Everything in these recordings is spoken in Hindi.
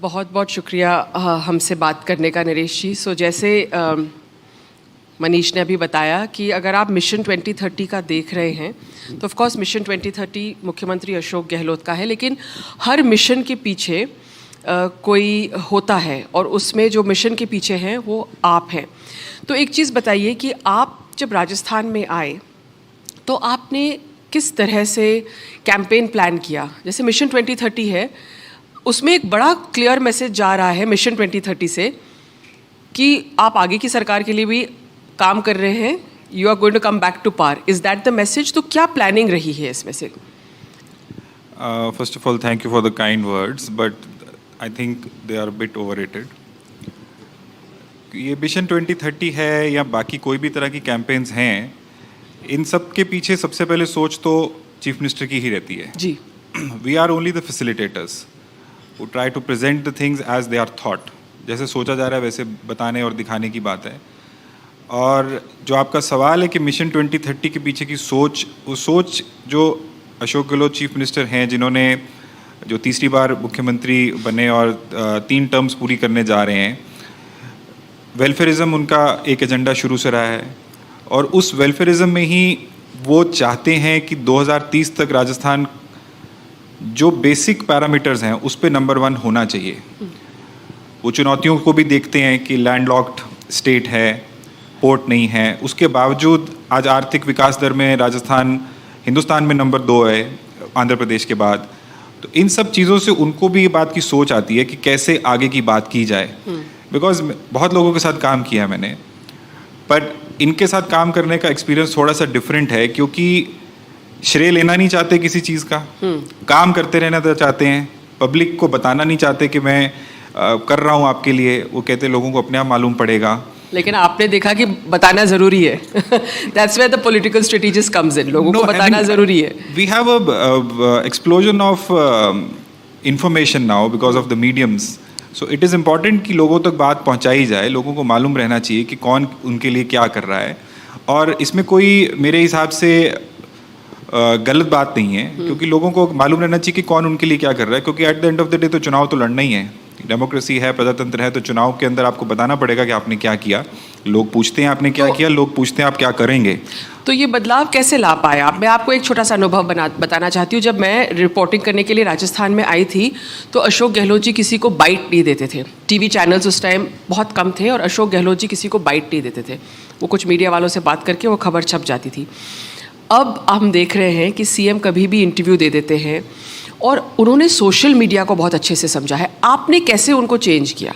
बहुत बहुत शुक्रिया हमसे बात करने का नरेश जी। सो जैसे मनीष ने अभी बताया कि अगर आप मिशन 2030 का देख रहे हैं तो ऑफ कोर्स मिशन 2030 मुख्यमंत्री अशोक गहलोत का है, लेकिन हर मिशन के पीछे कोई होता है और उसमें जो मिशन के पीछे हैं वो आप हैं। तो एक चीज़ बताइए कि आप जब राजस्थान में आए तो आपने किस तरह से कैंपेन प्लान किया? जैसे मिशन 2030 है, उसमें एक बड़ा क्लियर मैसेज जा रहा है मिशन 2030 से कि आप आगे की सरकार के लिए भी काम कर रहे हैं, you are going to come back to power. Is that the message? तो क्या प्लानिंग रही है इसमें से? First of all thank you for the kind words, but I think they are bit overrated. ये मिशन 2030 है या बाकी कोई भी तरह की कैंपेन्स हैं, इन सब के पीछे सबसे पहले सोच तो चीफ मिनिस्टर की ही रहती है जी। We are only the facilitators who try to present the things as they are thought। जैसे सोचा जा रहा है वैसे बताने और दिखाने की बात है। और जो आपका सवाल है कि मिशन 2030 के पीछे की सोच, वो सोच जो अशोक गहलोत चीफ मिनिस्टर हैं, जिन्होंने जो तीसरी बार मुख्यमंत्री बने और 3 टर्म्स पूरी करने जा रहे हैं, वेलफेयरिज्म उनका एक एजेंडा शुरू से रहा है और उस वेलफेयरिज्म में ही वो चाहते हैं कि 2030 तक राजस्थान जो बेसिक पैरामीटर्स हैं उस पे नंबर 1 होना चाहिए। वो चुनौतियों को भी देखते हैं कि लैंडलॉक्ड स्टेट है, पोर्ट नहीं है, उसके बावजूद आज आर्थिक विकास दर में राजस्थान हिंदुस्तान में नंबर 2 है आंध्र प्रदेश के बाद। तो इन सब चीज़ों से उनको भी ये बात की सोच आती है कि कैसे आगे की बात की जाए। बिकॉज बहुत लोगों के साथ काम किया है मैंने, बट इनके साथ काम करने का एक्सपीरियंस थोड़ा सा डिफरेंट है, क्योंकि श्रेय लेना नहीं चाहते किसी चीज़ का, काम करते रहना तो चाहते हैं, पब्लिक को बताना नहीं चाहते कि मैं कर रहा हूँ आपके लिए। वो कहते लोगों को अपने आप मालूम पड़ेगा। लेकिन आपने देखा कि बताना ज़रूरी है। That's where the political strategist comes in. लोगों को बताना ज़रूरी है। We have a explosion of information now because of the mediums. So it is important कि लोगों तक बात पहुँचाई जाए, लोगों को मालूम रहना चाहिए कि कौन उनके लिए क्या कर रहा है। और इसमें कोई मेरे हिसाब से गलत बात नहीं है, क्योंकि लोगों को मालूम रहना चाहिए कि कौन उनके लिए क्या कर रहा है। क्योंकि eight the end of the day तो चुनाव तो लड़ना ही है, डेमोक्रेसी है, प्रजातंत्र है, तो चुनाव के अंदर आपको बताना पड़ेगा कि आपने क्या किया। लोग पूछते हैं आपने क्या किया, लोग पूछते हैं आप क्या करेंगे। तो ये बदलाव कैसे ला पाए आप? मैं आपको एक छोटा सा अनुभव बताना चाहती हूँ। जब मैं रिपोर्टिंग करने के लिए राजस्थान में आई थी तो अशोक गहलोत जी किसी को बाइट नहीं देते थे। टीवी चैनल्स उस टाइम बहुत कम थे और अशोक गहलोत जी किसी को बाइट नहीं देते थे। वो कुछ मीडिया वालों से बात करके वो खबर छप जाती थी। अब हम देख रहे हैं कि सीएम कभी भी इंटरव्यू दे देते हैं और उन्होंने सोशल मीडिया को बहुत अच्छे से समझा है। आपने कैसे उनको चेंज किया?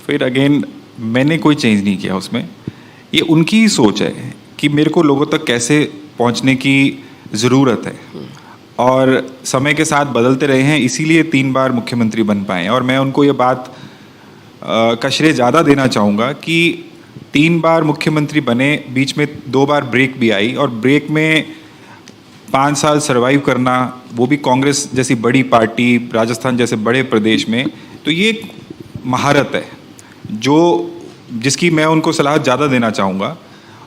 फिर अगेन मैंने कोई चेंज नहीं किया उसमें, ये उनकी ही सोच है कि मेरे को लोगों तक कैसे पहुंचने की ज़रूरत है। और समय के साथ बदलते रहे हैं, इसीलिए 3 बार मुख्यमंत्री बन पाए। और मैं उनको ये बात का श्रेय ज़्यादा देना चाहूँगा कि 3 बार मुख्यमंत्री बने, बीच में 2 बार ब्रेक भी आई, और ब्रेक में 5 साल सरवाइव करना, वो भी कांग्रेस जैसी बड़ी पार्टी, राजस्थान जैसे बड़े प्रदेश में, तो ये एक महारत है जिसकी मैं उनको सलाह ज़्यादा देना चाहूँगा।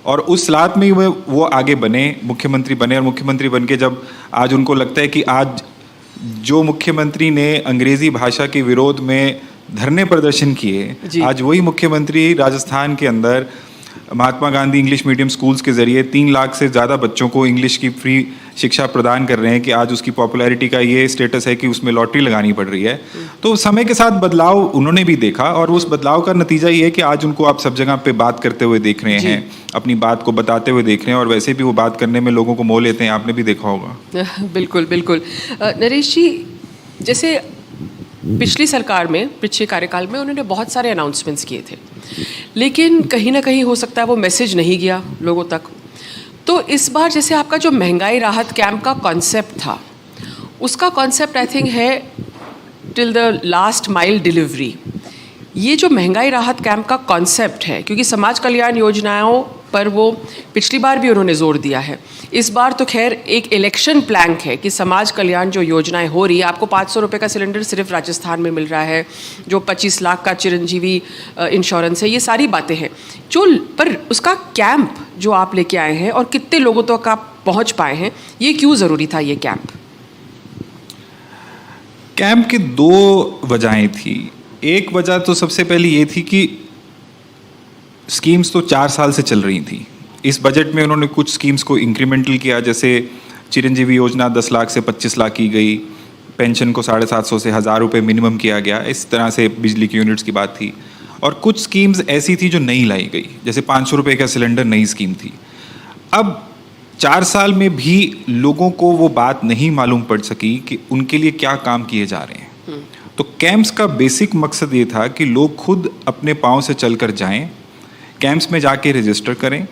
और उस सलाह में वो आगे बने, मुख्यमंत्री बने। और मुख्यमंत्री बन के जब आज उनको लगता है कि आज जो मुख्यमंत्री ने अंग्रेज़ी भाषा के विरोध में धरने प्रदर्शन किए, आज वही मुख्यमंत्री राजस्थान के अंदर Mahatma Gandhi English medium schools के ज़रिए 3 लाख से ज़्यादा बच्चों को इंग्लिश की फ्री शिक्षा प्रदान कर रहे हैं, कि आज उसकी पॉपुलैरिटी का ये स्टेटस है कि उसमें लॉटरी लगानी पड़ रही है। तो समय के साथ बदलाव उन्होंने भी देखा, और उस बदलाव का नतीजा ये है कि आज उनको आप सब जगह पे बात करते हुए देख रहे हैं, अपनी बात को बताते हुए देख रहे हैं, और वैसे भी वो बात करने में लोगों को मोह लेते हैं, आपने भी देखा होगा। बिल्कुल बिल्कुल। नरेश जी, जैसे पिछली सरकार में, पिछले कार्यकाल में उन्होंने बहुत सारे अनाउंसमेंट्स किए थे, लेकिन कहीं ना कहीं हो सकता है वो मैसेज नहीं गया लोगों तक। तो इस बार जैसे आपका जो महंगाई राहत कैंप का कॉन्सेप्ट था, उसका कॉन्सेप्ट आई थिंक है till the last mile delivery. ये जो महंगाई राहत कैंप का कॉन्सेप्ट है, क्योंकि समाज कल्याण योजनाओं पर वो पिछली बार भी उन्होंने जोर दिया है, इस बार तो खैर एक इलेक्शन प्लैंक है कि समाज कल्याण जो योजनाएं हो रही है, आपको 500 रुपये का सिलेंडर सिर्फ राजस्थान में मिल रहा है, जो 25 लाख का चिरंजीवी इंश्योरेंस है, ये सारी बातें हैं जो, पर उसका कैंप जो आप लेके आए हैं और कितने लोगों तक आप पहुंच पाए हैं, ये क्यों ज़रूरी था ये कैंप? कैंप की दो वजहें थी। एक वजह तो सबसे पहली ये थी कि स्कीम्स तो 4 साल से चल रही थी। इस बजट में उन्होंने कुछ स्कीम्स को इंक्रीमेंटल किया, जैसे चिरंजीवी योजना 10 लाख से 25 लाख की गई, पेंशन को 750 से 1000 रुपये मिनिमम किया गया, इस तरह से बिजली की यूनिट्स की बात थी। और कुछ स्कीम्स ऐसी थी जो नहीं लाई गई, जैसे 500 रुपये का सिलेंडर नई स्कीम थी। अब 4 साल में भी लोगों को वो बात नहीं मालूम पड़ सकी कि उनके लिए क्या काम किए जा रहे हैं। तो कैंप्स का बेसिक मकसद ये था कि लोग खुद अपने पाँव से चल कर जाएँ, कैंप्स में जाके रजिस्टर करें,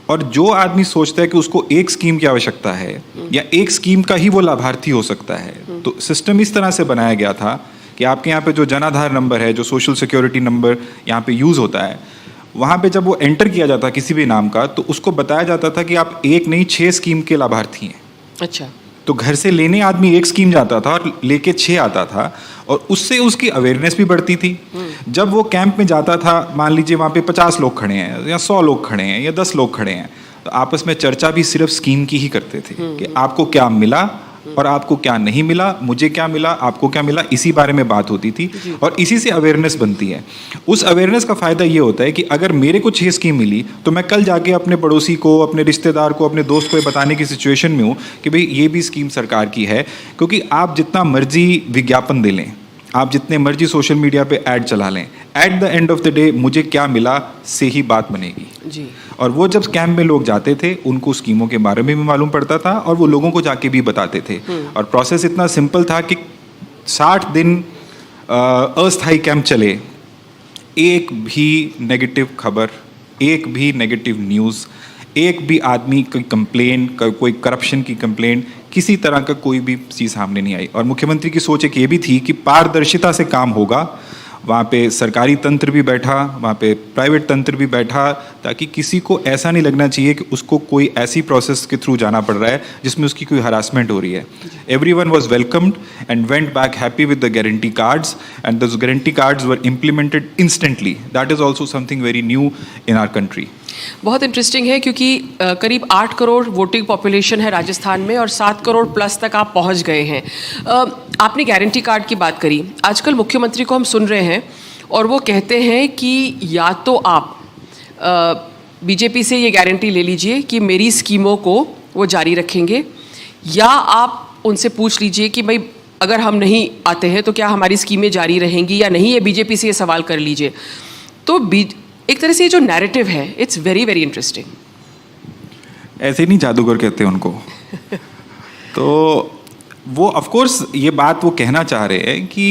और जो आदमी सोचता है कि उसको एक स्कीम की आवश्यकता है या एक स्कीम का ही वो लाभार्थी हो सकता है, तो सिस्टम इस तरह से बनाया गया था कि आपके यहाँ पे जो जन आधार नंबर है, जो सोशल सिक्योरिटी नंबर यहाँ पे यूज़ होता है, वहाँ पे जब वो एंटर किया जाता किसी भी नाम का, तो उसको बताया जाता था कि आप एक नहीं 6 स्कीम के लाभार्थी हैं। अच्छा। तो घर से लेने आदमी एक स्कीम जाता था और लेके 6 आता था, और उससे उसकी अवेयरनेस भी बढ़ती थी। जब वो कैंप में जाता था, मान लीजिए वहाँ पे 50 लोग खड़े हैं या 100 लोग खड़े हैं या 10 लोग खड़े हैं, तो आपस में चर्चा भी सिर्फ स्कीम की ही करते थे कि आपको क्या मिला और आपको क्या नहीं मिला, मुझे क्या मिला, आपको क्या मिला, इसी बारे में बात होती थी और इसी से अवेयरनेस बनती है। उस अवेयरनेस का फ़ायदा ये होता है कि अगर मेरे को 6 स्कीम मिली तो मैं कल जाके अपने पड़ोसी को, अपने रिश्तेदार को, अपने दोस्त को ये बताने की सिचुएशन में हूँ कि भाई ये भी स्कीम सरकार की है। क्योंकि आप जितना मर्जी विज्ञापन दे लें, आप जितने मर्जी सोशल मीडिया पे ऐड चला लें, eight the end of the day मुझे क्या मिला से ही बात बनेगी जी। और वो जब कैंप में लोग जाते थे, उनको स्कीमों के बारे में भी मालूम पड़ता था और वो लोगों को जाके भी बताते थे। और प्रोसेस इतना सिंपल था कि 60 दिन अस्थायी कैंप चले, एक भी नेगेटिव खबर, एक भी नेगेटिव न्यूज़, एक भी आदमी की कंप्लेन, कोई करप्शन की कंप्लेन, किसी तरह का कोई भी चीज़ सामने नहीं आई। और मुख्यमंत्री की सोच एक ये भी थी कि पारदर्शिता से काम होगा। वहाँ पे सरकारी तंत्र भी बैठा, वहाँ पे प्राइवेट तंत्र भी बैठा, ताकि किसी को ऐसा नहीं लगना चाहिए कि उसको कोई ऐसी प्रोसेस के थ्रू जाना पड़ रहा है जिसमें उसकी कोई हरासमेंट हो रही है। Everyone was welcomed and went back happy with the guarantee cards, and those guarantee cards were implemented instantly. That is also something very new in our country. बहुत इंटरेस्टिंग है क्योंकि करीब 8 करोड़ वोटिंग पॉपुलेशन है राजस्थान में और 7 करोड़ प्लस तक आप पहुंच गए हैं। आपने गारंटी कार्ड की बात करी। आजकल मुख्यमंत्री को हम सुन रहे हैं और वो कहते हैं कि या तो आप बीजेपी से ये गारंटी ले लीजिए कि मेरी स्कीमों को वो जारी रखेंगे, या आप उनसे पूछ लीजिए कि भाई अगर हम नहीं आते हैं तो क्या हमारी स्कीमें जारी रहेंगी या नहीं, ये बीजेपी से ये सवाल कर लीजिए। तो एक तरह से ये जो नैरेटिव है, इट्स वेरी वेरी इंटरेस्टिंग। ऐसे नहीं जादूगर कहते उनको। तो वो ऑफ कोर्स ये बात वो कहना चाह रहे हैं कि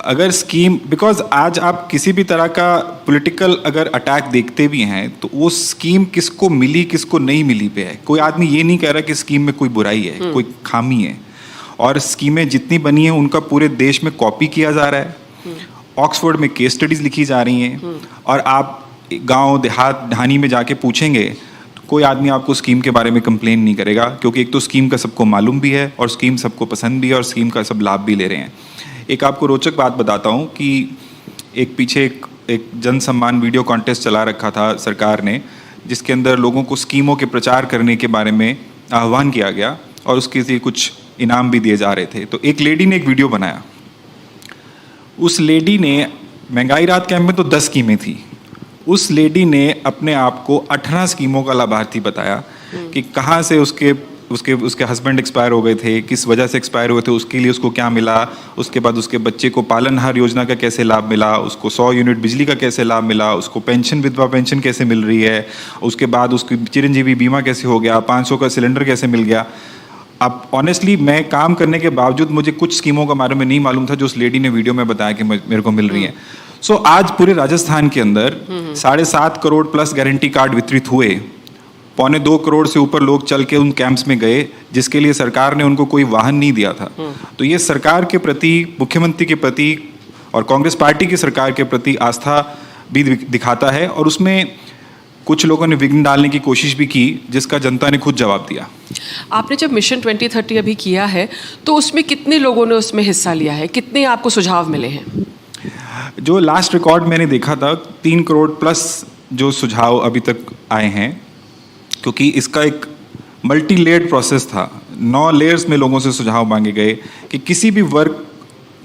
अगर स्कीम, बिकॉज आज आप किसी भी तरह का पॉलिटिकल अगर अटैक देखते भी हैं तो वो स्कीम किसको मिली किसको नहीं मिली पे है। कोई आदमी ये नहीं कह रहा कि स्कीम में कोई बुराई है, कोई खामी है, और स्कीमें जितनी बनी हैं उनका पूरे देश में कॉपी किया जा रहा है। ऑक्सफोर्ड में केस स्टडीज लिखी जा रही हैं, और आप गांव देहात ढानी में जाके पूछेंगे तो कोई आदमी आपको स्कीम के बारे में कंप्लेन नहीं करेगा, क्योंकि एक तो स्कीम का सबको मालूम भी है और स्कीम सबको पसंद भी है और स्कीम का सब लाभ भी ले रहे हैं। एक आपको रोचक बात बताता हूँ कि एक पीछे एक जन सम्मान वीडियो कॉन्टेस्ट चला रखा था सरकार ने, जिसके अंदर लोगों को स्कीमों के प्रचार करने के बारे में आह्वान किया गया और उसके लिए कुछ इनाम भी दिए जा रहे थे। तो एक लेडी ने एक वीडियो बनाया। उस लेडी ने, महंगाई राहत कैंप में तो 10 स्कीमें थी, उस लेडी ने अपने आप को 18 स्कीमों का लाभार्थी बताया कि कहाँ से उसके हस्बैंड एक्सपायर हो गए थे, किस वजह से एक्सपायर हुए थे, उसके लिए उसको क्या मिला, उसके बाद उसके बच्चे को पालनहार योजना का कैसे लाभ मिला, उसको 100 यूनिट बिजली का कैसे लाभ मिला, उसको पेंशन, विधवा पेंशन कैसे मिल रही है, उसके बाद उसकी चिरंजीवी बीमा कैसे हो गया, 500 का सिलेंडर कैसे मिल गया। अब ऑनेस्टली मैं काम करने के बावजूद मुझे कुछ स्कीमों के बारे में नहीं मालूम था जो उस लेडी ने वीडियो में बताया कि मेरे को मिल रही है। सो आज पूरे राजस्थान के अंदर 7.5 करोड़ प्लस गारंटी कार्ड वितरित हुए, 1.25 करोड़ से ऊपर लोग चल के उन कैंप्स में गए, जिसके लिए सरकार ने उनको कोई वाहन नहीं दिया था। तो ये सरकार के प्रति, मुख्यमंत्री के प्रति और कांग्रेस पार्टी की सरकार के प्रति आस्था भी दिखाता है, और उसमें कुछ लोगों ने विघ्न डालने की कोशिश भी की, जिसका जनता ने खुद जवाब दिया। आपने जब मिशन 2030 अभी किया है तो उसमें कितने लोगों ने उसमें हिस्सा लिया है, कितने आपको सुझाव मिले हैं? जो लास्ट रिकॉर्ड मैंने देखा था 3 करोड़ प्लस जो सुझाव अभी तक आए हैं, क्योंकि इसका एक मल्टी लेयर्ड प्रोसेस था। 9 लेयर्स में लोगों से सुझाव मांगे गए कि किसी भी वर्ग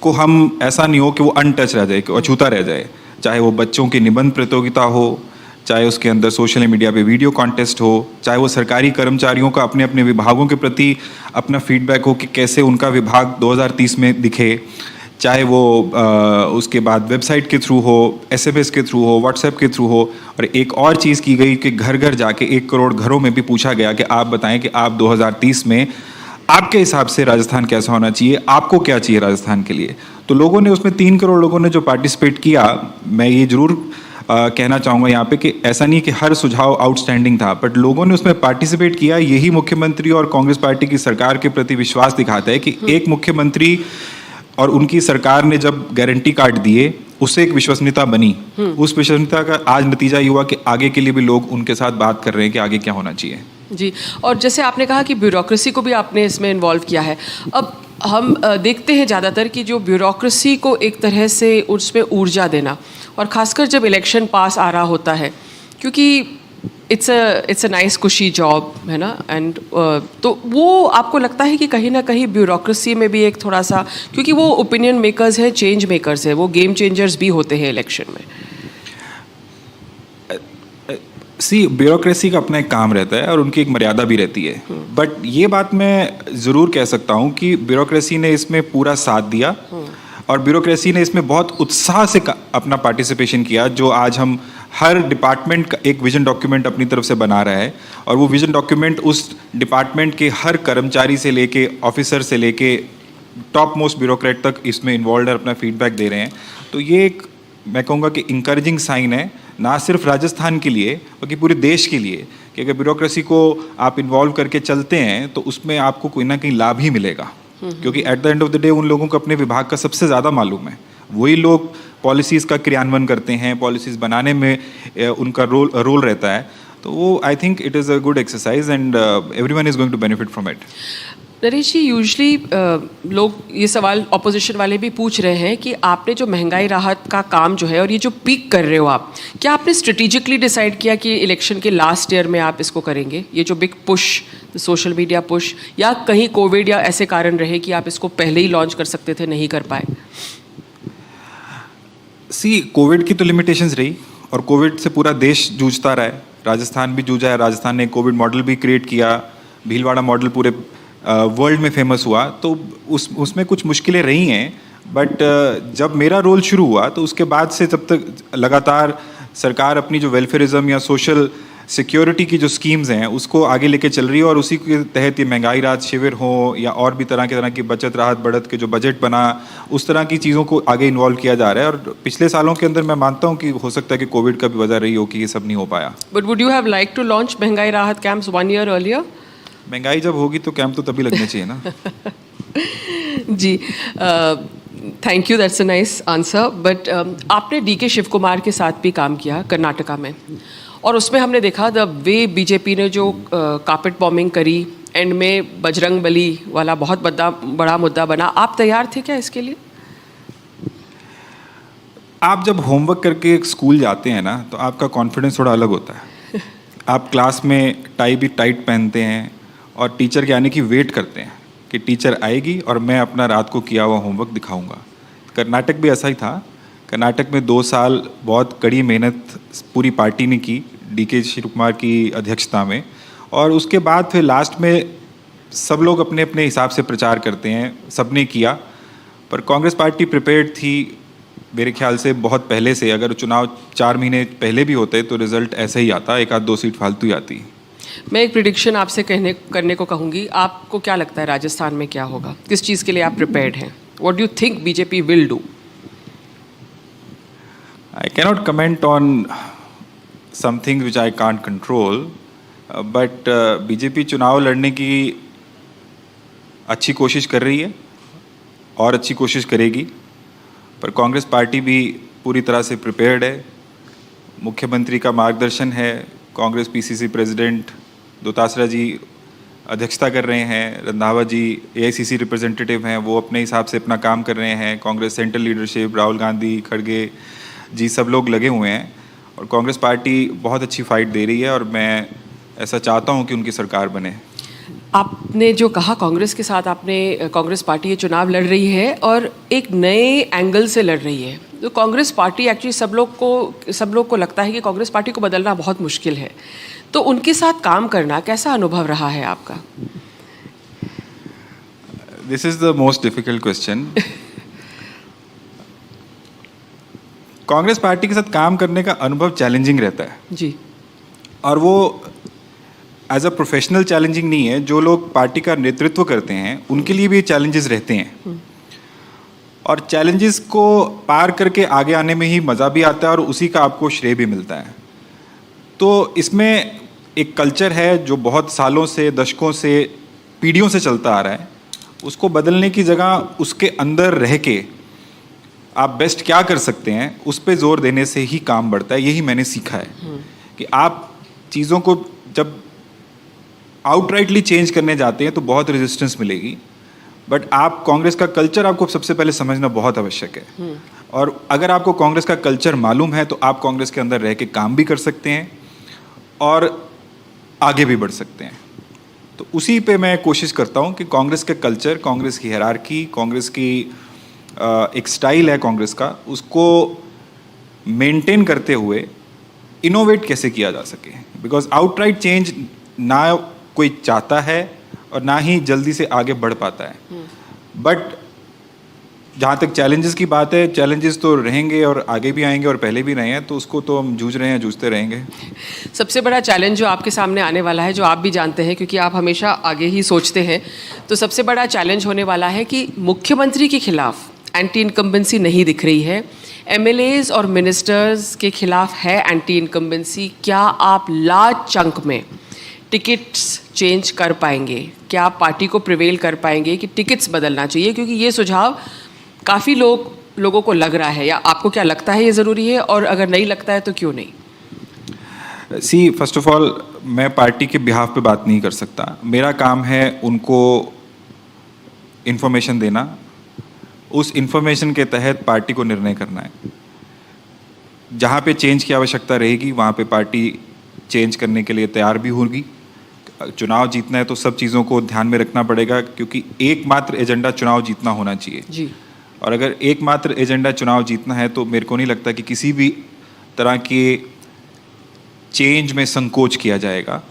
को हम ऐसा नहीं हो कि वो अनटच रह जाए, कि अछूता रह जाए, चाहे वो बच्चों की निबंध प्रतियोगिता हो, चाहे उसके अंदर सोशल मीडिया पे वीडियो कॉन्टेस्ट हो, चाहे वो सरकारी कर्मचारियों का अपने अपने विभागों के प्रति अपना फीडबैक हो कि कैसे उनका विभाग 2030 में दिखे, चाहे वो उसके बाद वेबसाइट के थ्रू हो, SMS के थ्रू हो, व्हाट्सएप के थ्रू हो। और एक और चीज़ की गई कि घर घर जाके 1 करोड़ घरों में भी पूछा गया कि आप बताएं कि आप 2030 में आपके हिसाब से राजस्थान कैसा होना चाहिए, आपको क्या चाहिए राजस्थान के लिए। तो लोगों ने उसमें 3 करोड़ लोगों ने जो पार्टिसिपेट किया, मैं ये ज़रूर कहना चाहूँगा यहाँ पे कि ऐसा नहीं कि हर सुझाव आउटस्टैंडिंग था, बट लोगों ने उसमें पार्टिसिपेट किया। यही मुख्यमंत्री और कांग्रेस पार्टी की सरकार के प्रति विश्वास दिखाता है कि एक मुख्यमंत्री और उनकी सरकार ने जब गारंटी कार्ड दिए, उससे एक विश्वसनीयता बनी। उस विश्वसनीयता का आज नतीजा ये हुआ कि आगे के लिए भी लोग उनके साथ बात कर रहे हैं कि आगे क्या होना चाहिए। जी, और जैसे आपने कहा कि ब्यूरोक्रेसी को भी आपने इसमें इन्वॉल्व किया है। अब हम देखते हैं ज़्यादातर कि जो ब्यूरोक्रेसी को एक तरह से उसमें ऊर्जा देना, और ख़ासकर जब इलेक्शन पास आ रहा होता है, क्योंकि इट्स अ नाइस कुशी जॉब है ना, एंड तो वो आपको लगता है कि कहीं ना कहीं ब्यूरोक्रेसी में भी एक थोड़ा सा, क्योंकि वो ओपिनियन मेकर्स हैं, चेंज मेकर्स हैं, वो गेम चेंजर्स भी होते हैं इलेक्शन में। ब्यूरोक्रेसी का अपना एक काम रहता है और उनकी एक मर्यादा भी रहती है, बट ये बात मैं ज़रूर कह सकता हूँ कि ब्यूरोक्रेसी ने इसमें पूरा साथ दिया और ब्यूरोक्रेसी ने इसमें बहुत उत्साह से अपना पार्टिसिपेशन किया। जो आज हम हर डिपार्टमेंट का एक विजन डॉक्यूमेंट अपनी तरफ से बना रहा है, और वो विजन डॉक्यूमेंट उस डिपार्टमेंट के हर कर्मचारी से लेके, ऑफिसर से लेके टॉप मोस्ट ब्यूरोक्रेट तक इसमें इन्वॉल्व है, अपना फीडबैक दे रहे हैं। तो ये एक, मैं कहूँगा कि इंकरेजिंग साइन है, ना सिर्फ राजस्थान के लिए बल्कि पूरे देश के लिए, कि अगर ब्यूरोक्रेसी को आप इन्वॉल्व करके चलते हैं तो उसमें आपको कोई ना कहीं लाभ ही मिलेगा। क्योंकि eight the end of the day उन लोगों को अपने विभाग का सबसे ज़्यादा मालूम है, वही लोग पॉलिसीज़ का क्रियान्वयन करते हैं, पॉलिसीज़ बनाने में उनका रोल रहता है। तो वो I think it is a good exercise and everyone is going to benefit from it. Naresh ji, usually लोग ये सवाल ऑपोजिशन वाले भी पूछ रहे हैं कि आपने जो महंगाई राहत का काम जो है और ये जो पीक कर रहे हो आप, क्या आपने स्ट्रेटेजिकली डिसाइड किया कि इलेक्शन के लास्ट ईयर में आप इसको करेंगे, ये जो big push, social media push, या कहीं कोविड या ऐसे कारण रहे कि आप इसको पहले ही लॉन्च कर सकते थे, नहीं कर पाए? कोविड की तो लिमिटेशंस रही और कोविड से पूरा देश जूझता रहा है, राजस्थान भी जूझा है। राजस्थान ने कोविड मॉडल भी क्रिएट किया, भीलवाड़ा मॉडल पूरे वर्ल्ड में फेमस हुआ, तो उसमें कुछ मुश्किलें रही हैं। बट जब मेरा रोल शुरू हुआ तो उसके बाद से जब तक लगातार सरकार अपनी जो वेलफेयरिज्म या सोशल सिक्योरिटी की जो स्कीम्स हैं उसको आगे लेके चल रही है, और उसी के तहत ये महंगाई राहत शिविर हो या और भी तरह की बचत राहत बढ़त के जो बजट बना, उस तरह की चीज़ों को आगे इन्वॉल्व किया जा रहा है। और पिछले सालों के अंदर मैं मानता हूँ कि हो सकता है कि कोविड का भी वजह रही हो कि ये सब नहीं हो पाया। But would you have like to launch महंगाई राहत कैंप्स 1 year अर्लियर? महंगाई जब होगी तो कैंप तो तभी लगने चाहिए ना। जी, thank you, that's a nice answer. But आपने DK शिव कुमार के साथ भी काम किया कर्नाटका में, और उसमें हमने देखा द वे बीजेपी ने जो कार्पेट बॉम्बिंग करी, एंड में बजरंग बली वाला बहुत बड़ा मुद्दा बना। आप तैयार थे क्या इसके लिए? आप जब होमवर्क करके स्कूल जाते हैं ना तो आपका कॉन्फिडेंस थोड़ा अलग होता है। आप क्लास में टाई भी टाइट पहनते हैं और टीचर के आने की वेट करते हैं कि टीचर आएगी और मैं अपना रात को किया हुआ होमवर्क दिखाऊंगा। कर्नाटक भी ऐसा ही था। कर्नाटक में 2 साल बहुत कड़ी मेहनत पूरी पार्टी ने की DK शिव कुमार की अध्यक्षता में, और उसके बाद फिर लास्ट में सब लोग अपने अपने हिसाब से प्रचार करते हैं, सबने किया। पर कांग्रेस पार्टी प्रिपेयर्ड थी मेरे ख्याल से बहुत पहले से। अगर चुनाव 4 महीने पहले भी होते तो रिजल्ट ऐसे ही आता, 1-2 सीट फालतू ही आती। मैं एक प्रिडिक्शन आपसे करने को कहूँगी। आपको क्या लगता है राजस्थान में क्या होगा? किस चीज़ के लिए आप प्रिपेयर्ड हैं? What do you think BJP will do? I cannot comment on some things which I can't control, but BJP चुनाव लड़ने की अच्छी कोशिश कर रही है और अच्छी कोशिश करेगी, पर कांग्रेस पार्टी भी पूरी तरह से प्रिपेयर्ड है। मुख्यमंत्री का मार्गदर्शन है, कांग्रेस PCC प्रेसिडेंट दोतासरा जी अध्यक्षता कर रहे हैं, रंधावा जी AICC रिप्रेजेंटेटिव हैं, वो अपने हिसाब से अपना काम कर रहे हैं। कांग्रेस सेंट्रल लीडरशिप, राहुल गांधी, खड़गे जी, सब लोग लगे हुए हैं और कांग्रेस पार्टी बहुत अच्छी फाइट दे रही है, और मैं ऐसा चाहता हूं कि उनकी सरकार बने। आपने जो कहा कांग्रेस के साथ, आपने कांग्रेस पार्टी ये चुनाव लड़ रही है और एक नए एंगल से लड़ रही है। तो कांग्रेस पार्टी एक्चुअली सब लोग को लगता है कि कांग्रेस पार्टी को बदलना बहुत मुश्किल है। तो उनके साथ काम करना कैसा अनुभव रहा है आपका? This is the most difficult question. Congress party के साथ काम करने का अनुभव चैलेंजिंग रहता है जी। और वो एज अ प्रोफेशनल चैलेंजिंग नहीं है। जो लोग पार्टी का नेतृत्व करते हैं उनके लिए भी ये चैलेंजेस रहते हैं और चैलेंजेस को पार करके आगे आने में ही मज़ा भी आता है और उसी का आपको श्रेय भी मिलता है। तो इसमें एक कल्चर है जो बहुत सालों से, दशकों से, पीढ़ियों से चलता आ रहा है। उसको बदलने की जगह उसके अंदर रह के आप बेस्ट क्या कर सकते हैं उस पर जोर देने से ही काम बढ़ता है। यही मैंने सीखा है कि आप चीज़ों को जब आउटराइटली चेंज करने जाते हैं तो बहुत रेजिस्टेंस मिलेगी, बट आप कांग्रेस का कल्चर आपको सबसे पहले समझना बहुत आवश्यक है। और अगर आपको कांग्रेस का कल्चर मालूम है तो आप कांग्रेस के अंदर रह के काम भी कर सकते हैं और आगे भी बढ़ सकते हैं। तो उसी पे मैं कोशिश करता हूँ कि कांग्रेस के कल्चर, कांग्रेस की हायरार्की, कांग्रेस की एक स्टाइल है कांग्रेस का, उसको मेंटेन करते हुए इनोवेट कैसे किया जा सके। बिकॉज आउटराइट चेंज ना कोई चाहता है और ना ही जल्दी से आगे बढ़ पाता है। बट जहाँ तक चैलेंजेस की बात है, चैलेंजेस तो रहेंगे और आगे भी आएंगे और पहले भी रहे हैं, तो उसको तो हम जूझ रहे हैं, जूझते रहेंगे। सबसे बड़ा चैलेंज जो आपके सामने आने वाला है, जो आप भी जानते हैं क्योंकि आप हमेशा आगे ही सोचते हैं, तो सबसे बड़ा चैलेंज होने वाला है कि मुख्यमंत्री के खिलाफ एंटी इनकम्बेंसी नहीं दिख रही है, एमएलएज और मिनिस्टर्स के खिलाफ है एंटी इनकम्बेंसी। क्या आप लार्ज चंक में टिकट्स चेंज कर पाएंगे? क्या आप पार्टी को प्रिवेल कर पाएंगे कि टिकट्स बदलना चाहिए? क्योंकि ये सुझाव काफ़ी लोगों को लग रहा है, या आपको क्या लगता है ये ज़रूरी है, और अगर नहीं लगता है तो क्यों नहीं? सी, फर्स्ट ऑफ ऑल मैं पार्टी के बिहाफ पे बात नहीं कर सकता। मेरा काम है उनको इन्फॉर्मेशन देना, उस इन्फॉर्मेशन के तहत पार्टी को निर्णय करना है। जहाँ पे चेंज की आवश्यकता रहेगी वहाँ पे पार्टी चेंज करने के लिए तैयार भी होगी। चुनाव जीतना है तो सब चीज़ों को ध्यान में रखना पड़ेगा, क्योंकि एकमात्र एजेंडा चुनाव जीतना होना चाहिए जी। और अगर एकमात्र एजेंडा चुनाव जीतना है तो मेरे को नहीं लगता कि किसी भी तरह के चेंज में संकोच किया जाएगा।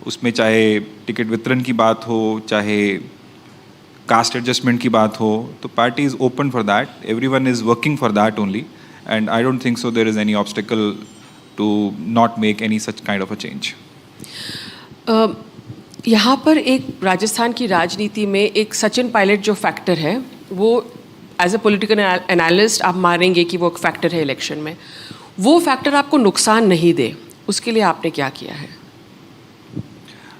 उसमें चाहे टिकट वितरण की बात हो, चाहे कास्ट एडजस्टमेंट की बात हो, तो party is open for that, everyone is working for that only, and I don't think so there is any obstacle to not make any such kind of a change. यहाँ पर एक राजस्थान की राजनीति में एक सचिन पायलट जो फैक्टर है, वो एज ए पॉलिटिकल एनालिस्ट आप मानेंगे कि वो एक फैक्टर है इलेक्शन में। वो फैक्टर आपको नुकसान नहीं दे, उसके लिए आपने क्या किया है?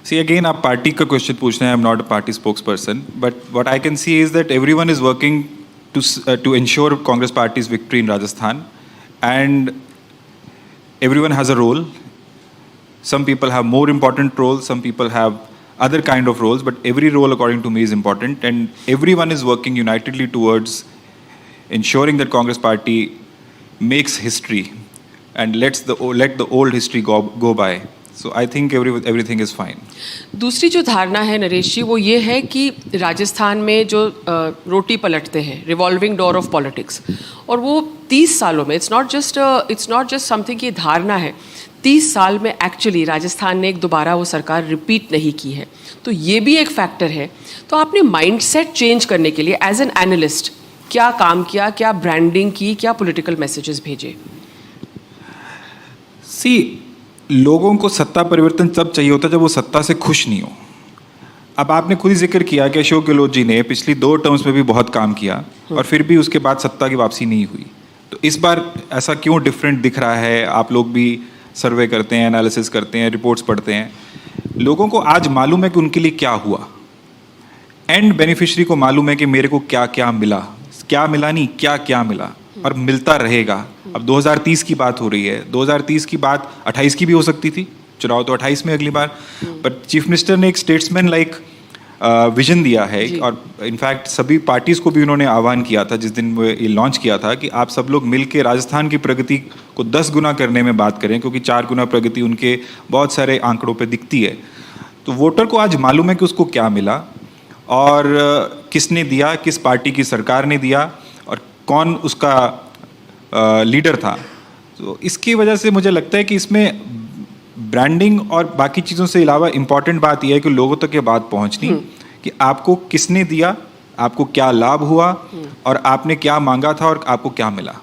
See, again, आप पार्टी का क्वेश्चन पूछ रहे हैं। I am not a party spokesperson, but what I can see is that everyone is working to ensure Congress party's victory in Rajasthan, and everyone has a role. Some people have more important roles, some people have other kind of roles, but every role according to me is important, and everyone is working unitedly towards ensuring that Congress party makes history and let the old history go by. So I think everything is fine. दूसरी जो धारणा है नरेश जी, वो ये है कि राजस्थान में जो रोटी पलटते हैं, रिवॉल्विंग डोर ऑफ पॉलिटिक्स, और वो 30 सालों में, इट्स नॉट जस्ट समथिंग की धारणा है, 30 साल में एक्चुअली राजस्थान ने एक दोबारा वो सरकार रिपीट नहीं की है। तो ये भी एक फैक्टर है। तो आपने माइंडसेट चेंज करने के लिए एज एन एनालिस्ट क्या काम किया, क्या ब्रांडिंग की, क्या पॉलिटिकल मैसेजेस भेजे? सी, लोगों को सत्ता परिवर्तन तब चाहिए होता है जब वो सत्ता से खुश नहीं हो। अब आपने खुद ही जिक्र किया कि अशोक गहलोत जी ने पिछली 2 टर्म्स में भी बहुत काम किया और फिर भी उसके बाद सत्ता की वापसी नहीं हुई। तो इस बार ऐसा क्यों डिफरेंट दिख रहा है? आप लोग भी सर्वे करते हैं, एनालिसिस करते हैं, रिपोर्ट्स पढ़ते हैं। लोगों को आज मालूम है कि उनके लिए क्या हुआ, एंड बेनिफिशरी को मालूम है कि मेरे को क्या क्या मिला, क्या मिला नहीं, क्या क्या मिला, और मिलता रहेगा। अब 2030 की बात हो रही है, 2030 की बात 28 की भी हो सकती थी, चुनाव तो 28 में अगली बार, बट चीफ मिनिस्टर ने एक स्टेट्समैन लाइक विजन दिया है, और इनफैक्ट सभी पार्टीज को भी उन्होंने आह्वान किया था जिस दिन वो ये लॉन्च किया था कि आप सब लोग मिलकर राजस्थान की प्रगति को 10 गुना करने में बात करें, क्योंकि 4 गुना प्रगति उनके बहुत सारे आंकड़ों पे दिखती है। तो वोटर को आज मालूम है कि उसको क्या मिला और किसने दिया, किस पार्टी की सरकार ने दिया और कौन उसका लीडर था। तो इसकी वजह से मुझे लगता है कि इसमें ब्रांडिंग और बाकी चीज़ों से अलावा इम्पॉर्टेंट बात यह है कि लोगों तक ये बात पहुंचनी कि आपको किसने दिया, आपको क्या लाभ हुआ और आपने क्या मांगा था और आपको क्या मिला।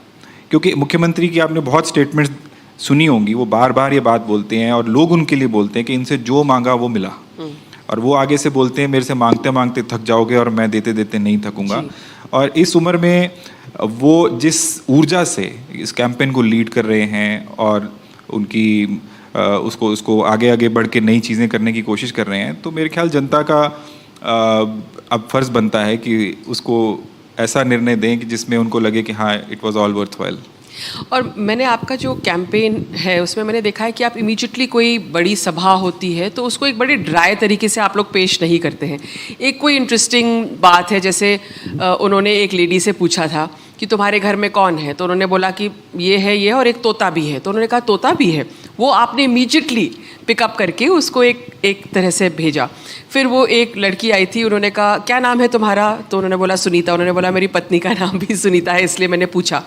क्योंकि मुख्यमंत्री की आपने बहुत स्टेटमेंट्स सुनी होंगी, वो बार बार ये बात बोलते हैं और लोग उनके लिए बोलते हैं कि इनसे जो मांगा वो मिला, और वो आगे से बोलते हैं मेरे से मांगते मांगते थक जाओगे और मैं देते देते नहीं थकूंगा। और इस उम्र में वो जिस ऊर्जा से इस कैंपेन को लीड कर रहे हैं और उनकी उसको आगे आगे बढ़ के नई चीज़ें करने की कोशिश कर रहे हैं, तो मेरे ख्याल जनता का अब फर्ज बनता है कि उसको ऐसा निर्णय दें कि जिसमें उनको लगे कि हाँ इट वाज ऑल वर्थवाइल। और मैंने आपका जो कैंपेन है उसमें मैंने देखा है कि आप इमीडिएटली कोई बड़ी सभा होती है तो उसको एक बड़े ड्राई तरीके से आप लोग पेश नहीं करते हैं। एक कोई इंटरेस्टिंग बात है, जैसे उन्होंने एक लेडी से पूछा था कि तुम्हारे घर में कौन है, तो उन्होंने बोला कि ये है और एक तोता भी है। तो उन्होंने कहा तोता भी है, वो आपने इमीडिएटली पिकअप करके उसको एक तरह से भेजा। फिर वो एक लड़की आई थी, उन्होंने कहा क्या नाम है तुम्हारा, तो उन्होंने बोला सुनीता। उन्होंने बोला मेरी पत्नी का नाम भी सुनीता है इसलिए मैंने पूछा।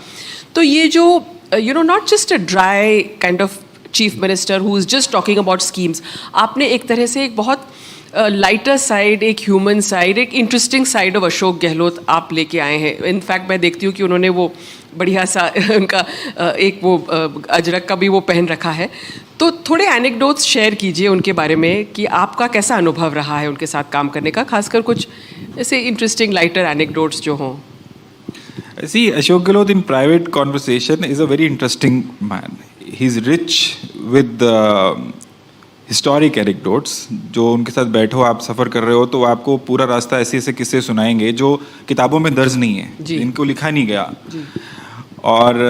तो ये जो not just a dry kind of chief minister who is just talking about schemes, आपने एक तरह से एक बहुत लाइटर साइड, एक ह्यूमन साइड, एक interesting side of Ashok Gehlot आप लेके आए हैं। इनफैक्ट मैं देखती हूँ कि उन्होंने वो बढ़िया सा उनका एक वो अजरक का भी वो पहन रखा है। तो थोड़े एनेक्डोट्स शेयर कीजिए उनके बारे में कि आपका कैसा अनुभव रहा है उनके साथ काम करने का, खासकर कुछ ऐसे इंटरेस्टिंग लाइटर एनेक्डोट्स जो हों। See, Ashok Gehlot in private conversation is a very interesting man. He's rich with historic anecdotes. जो उनके साथ बैठो, आप सफ़र कर रहे हो तो आपको पूरा रास्ता ऐसे ऐसे किस्से सुनाएंगे जो किताबों में दर्ज नहीं है, इनको लिखा नहीं गया। और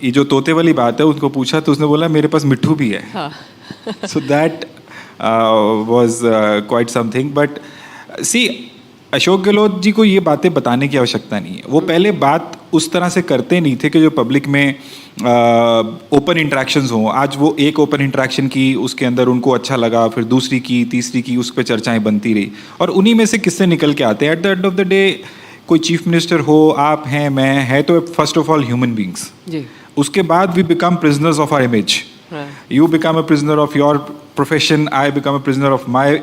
ये जो तोते वाली बात है, उसको पूछा तो उसने बोला मेरे पास मिट्ठू भी है। So that was quite something. But see, Ashok Gehlot ji को ये बातें बताने की आवश्यकता नहीं है। वो पहले बात उस तरह से करते नहीं थे कि जो पब्लिक में ओपन इंटरेक्शंस हों। आज वो एक ओपन इंटरेक्शन की, उसके अंदर उनको अच्छा लगा, फिर दूसरी की, तीसरी की, उस पर चर्चाएं बनती रही और उन्हीं में से किस्से निकल के आते हैं। At the end of the day कोई चीफ मिनिस्टर हो, आप हैं, मैं है, तो first of all human beings. उसके बाद we become prisoners of our image. You become a prisoner of your profession, I become a prisoner of my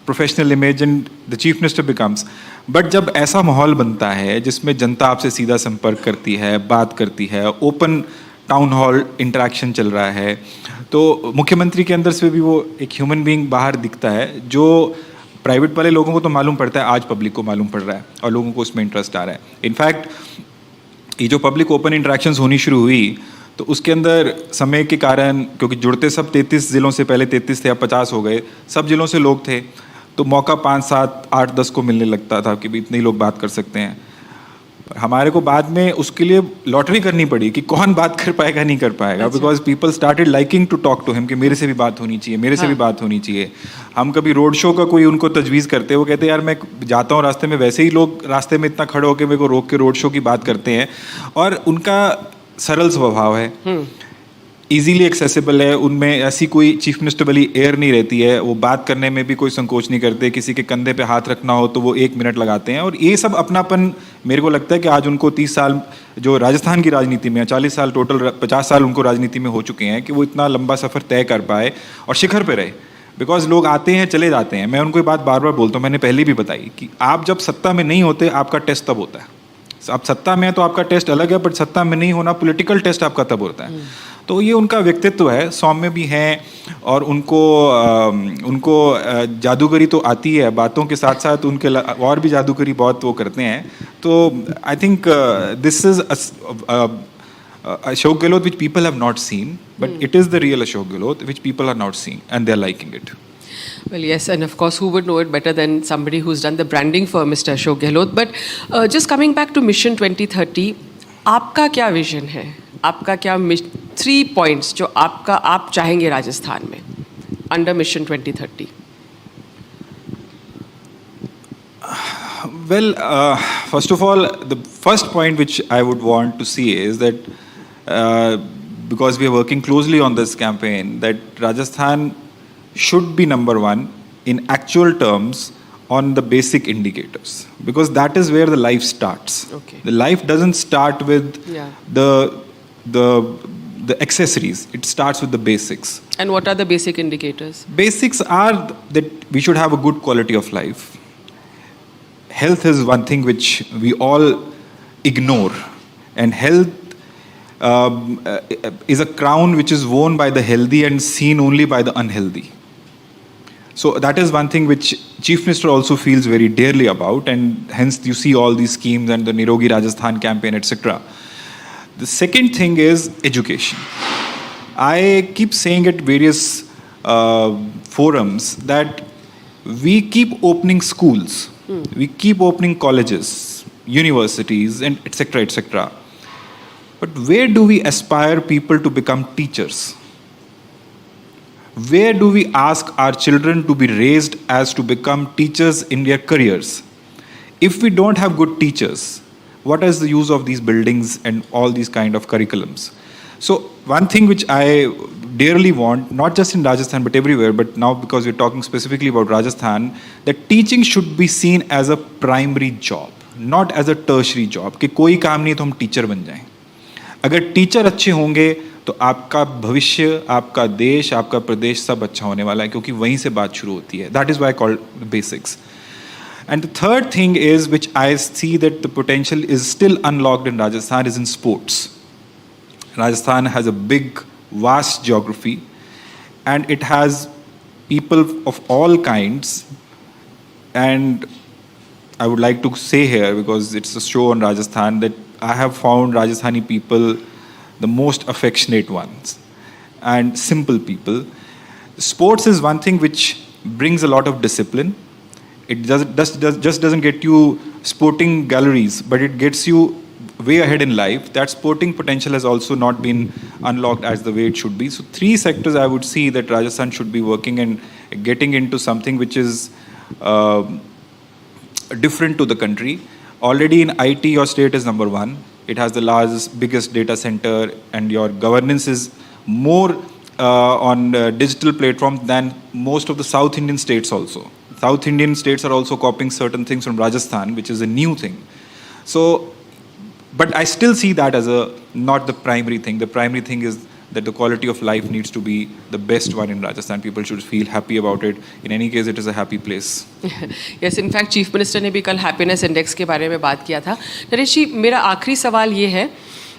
professional image and the chief minister becomes. But जब ऐसा माहौल बनता है जिसमें जनता आपसे सीधा संपर्क करती है, बात करती है, ओपन टाउन हॉल इंटरेक्शन चल रहा है, तो मुख्यमंत्री के अंदर से भी वो एक ह्यूमन बीइंग बाहर दिखता है जो प्राइवेट वाले लोगों को तो मालूम पड़ता है, आज पब्लिक को मालूम पड़ रहा है और लोगों को उसमें इंटरेस्ट आ रहा है। इनफैक्ट ये जो पब्लिक ओपन इंटरेक्शंस होनी शुरू हुई तो उसके अंदर समय के कारण, क्योंकि जुड़ते सब 33 ज़िलों से, पहले 33 थे अब 50 हो गए, सब ज़िलों से लोग थे, तो मौका 5, 7, 8, 10 को मिलने लगता था कि भी इतने ही लोग बात कर सकते हैं। हमारे को बाद में उसके लिए लॉटरी करनी पड़ी कि कौन बात कर पाएगा नहीं कर पाएगा, because people started liking to talk to him कि मेरे से भी बात होनी चाहिए, मेरे से भी बात होनी चाहिए। हम कभी रोड शो का कोई उनको तजवीज़ करते, वो कहते यार मैं जाता हूँ रास्ते में, वैसे ही लोग रास्ते में इतना खड़े होकर मेरे को रोक के रोड शो की बात करते हैं। और उनका सरल स्वभाव है, इजीली एक्सेसिबल है, उनमें ऐसी कोई चीफ मिनिस्टर वाली एयर नहीं रहती है। वो बात करने में भी कोई संकोच नहीं करते, किसी के कंधे पे हाथ रखना हो तो वो 1 मिनट लगाते हैं। और ये सब अपनापन मेरे को लगता है कि आज उनको 30 साल जो राजस्थान की राजनीति में, 40 साल टोटल, 50 साल उनको राजनीति में हो चुके हैं कि वो इतना लंबा सफ़र तय कर पाए और शिखर पे रहे। बिकॉज लोग आते हैं चले जाते हैं। मैं उनको ये बात बार बार बोलता हूँ, मैंने पहले भी बताई कि आप जब सत्ता में नहीं होते आपका टेस्ट तब होता है। आप सत्ता में है तो आपका टेस्ट अलग है, बट सत्ता में नहीं होना, पॉलिटिकल टेस्ट आपका तब होता है। तो ये उनका व्यक्तित्व है, सौम्य भी हैं और उनको जादूगरी तो आती है, बातों के साथ साथ उनके और भी जादूगरी बहुत वो करते हैं। तो I think this is Ashok Gehlot which people have not seen, but it is the real Ashok Gehlot which people are not seeing and they are liking it. Well, yes, and of course, who would know it better than somebody who's done the branding for Mr. Ashok Gehlot. But just coming back to Mission 2030, आपका क्या विजन है? आपका क्या 3 points जो आप चाहेंगे राजस्थान में under Mission 2030? Well, first of all, the first point which I would want to see is that because we are working closely on this campaign, that Rajasthan should be number 1 in actual terms on the basic indicators, because that is where the life starts. Okay. The life doesn't start with Yeah. the accessories. It starts with the basics. And what are the basic indicators? Basics are that we should have a good quality of life. Health is one thing which we all ignore, and health is a crown which is worn by the healthy and seen only by the unhealthy. So that is one thing which Chief Minister also feels very dearly about, and hence you see all these schemes and the Nirogi Rajasthan campaign, etc. The second thing is education. I keep saying at various forums that we keep opening schools, we keep opening colleges, universities, and etc. etc. But where do we aspire people to become teachers? Where do we ask our children to be raised as to become teachers in their careers? If we don't have good teachers, what is the use of these buildings and all these kind of curriculums? So one thing which I dearly want, not just in Rajasthan but everywhere, but now because we're talking specifically about Rajasthan, that teaching should be seen as a primary job, not as a tertiary job. कि कोई काम नहीं तो हम टीचर बन जाएं. अगर टीचर अच्छे होंगे तो आपका भविष्य, आपका देश, आपका प्रदेश सब अच्छा होने वाला है, क्योंकि वहीं से बात शुरू होती है. That is why I call it basics. And the third thing is, which I see that the potential is still unlocked in Rajasthan, is in sports. Rajasthan has a big, vast geography, and it has people of all kinds. And I would like to say here, because it's a show on Rajasthan, that I have found Rajasthani people the most affectionate ones and simple people. Sports is one thing which brings a lot of discipline. It just doesn't get you sporting galleries, but it gets you way ahead in life. That sporting potential has also not been unlocked as the way it should be. So 3 sectors I would see that Rajasthan should be working and getting into something which is different to the country. Already in IT, your state is number 1. It has the largest, biggest data center, and your governance is more on digital platforms than most of the South Indian states also. South Indian states are also copying certain things from Rajasthan, which is a new thing. So, but I still see that as not the primary thing. The primary thing is that the quality of life needs to be the best one in Rajasthan. People should feel happy about it. In any case, it is a happy place. Yes, in fact, chief minister ने भी कल हैप्पीनेस इंडेक्स के बारे में बात किया था. नरेश जी, मेरा आखिरी सवाल ये है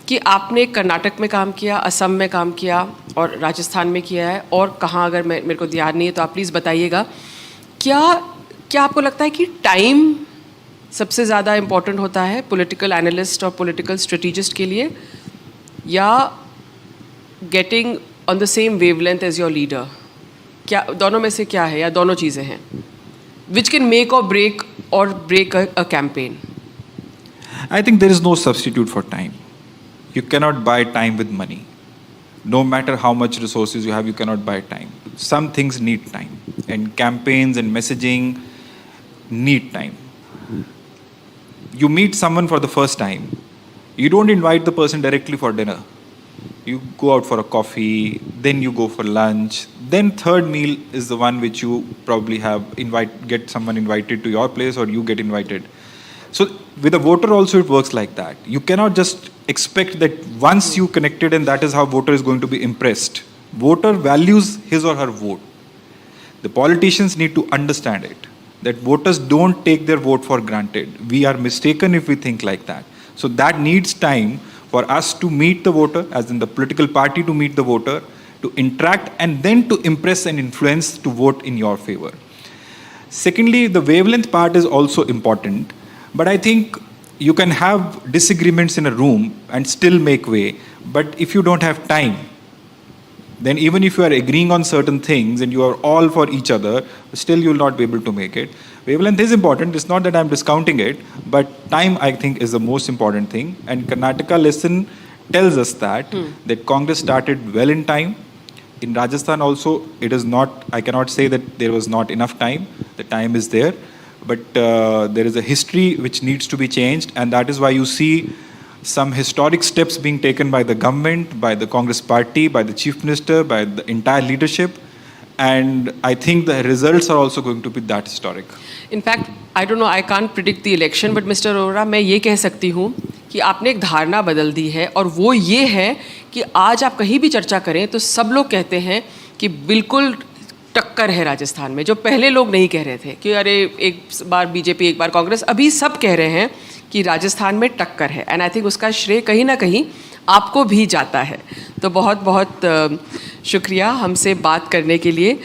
कि आपने कर्नाटक में काम किया, असम में काम किया और राजस्थान में किया है, और कहाँ अगर मेरे को ध्यान नहीं है तो आप प्लीज़ बताइएगा. क्या आपको लगता है कि टाइम सबसे ज़्यादा इम्पोर्टेंट होता है पॉलिटिकल एनालिस्ट और पॉलिटिकल स्ट्रेटेजिस्ट के लिए, या getting on the same wavelength as your leader? क्या दोनों में से क्या है, या दोनों चीज़ें हैं विच कैन मेक और break a campaign? I think there is no substitute for time. You cannot buy time with money. No matter how much resources you have, you cannot buy time. Some things need time, and campaigns and messaging need time. You meet someone for the first time, you don't invite the person directly for dinner. You go out for a coffee, then you go for lunch, then third meal is the one which you probably get someone invited to your place, or you get invited. So with a voter also it works like that. You cannot just expect that once you connected and that is how voter is going to be impressed. Voter values his or her vote. The politicians need to understand it, that voters don't take their vote for granted. We are mistaken if we think like that. So that needs time for us to meet the voter, as in the political party to meet the voter, to interact, and then to impress and influence to vote in your favor. Secondly, the wavelength part is also important, but I think you can have disagreements in a room and still make way. But if you don't have time, then even if you are agreeing on certain things and you are all for each other, still you will not be able to make it. Wavelength is important. It's not that I'm discounting it, but time, I think, is the most important thing. And Karnataka lesson tells us that Congress started well in time. In Rajasthan also, it is not, I cannot say that there was not enough time. The time is there. But there is a history which needs to be changed, and that is why you see some historic steps being taken by the government, by the Congress party, by the Chief Minister, by the entire leadership. and I think the results are also going to be that historic. In fact I don't know, I can't predict the election, but mister Arora, मैं ये कह सकती हूँ कि आपने एक धारणा बदल दी है, और वो ये है कि आज आप कहीं भी चर्चा करें तो सब लोग कहते हैं कि बिल्कुल टक्कर है राजस्थान में, जो पहले लोग नहीं कह रहे थे कि अरे एक बार बीजेपी एक बार कांग्रेस, अभी सब कह रहे हैं कि राजस्थान में टक्कर है। एंड आई थिंक उसका श्रेय कहीं ना कहीं आपको भी जाता है। तो बहुत बहुत शुक्रिया हमसे बात करने के लिए।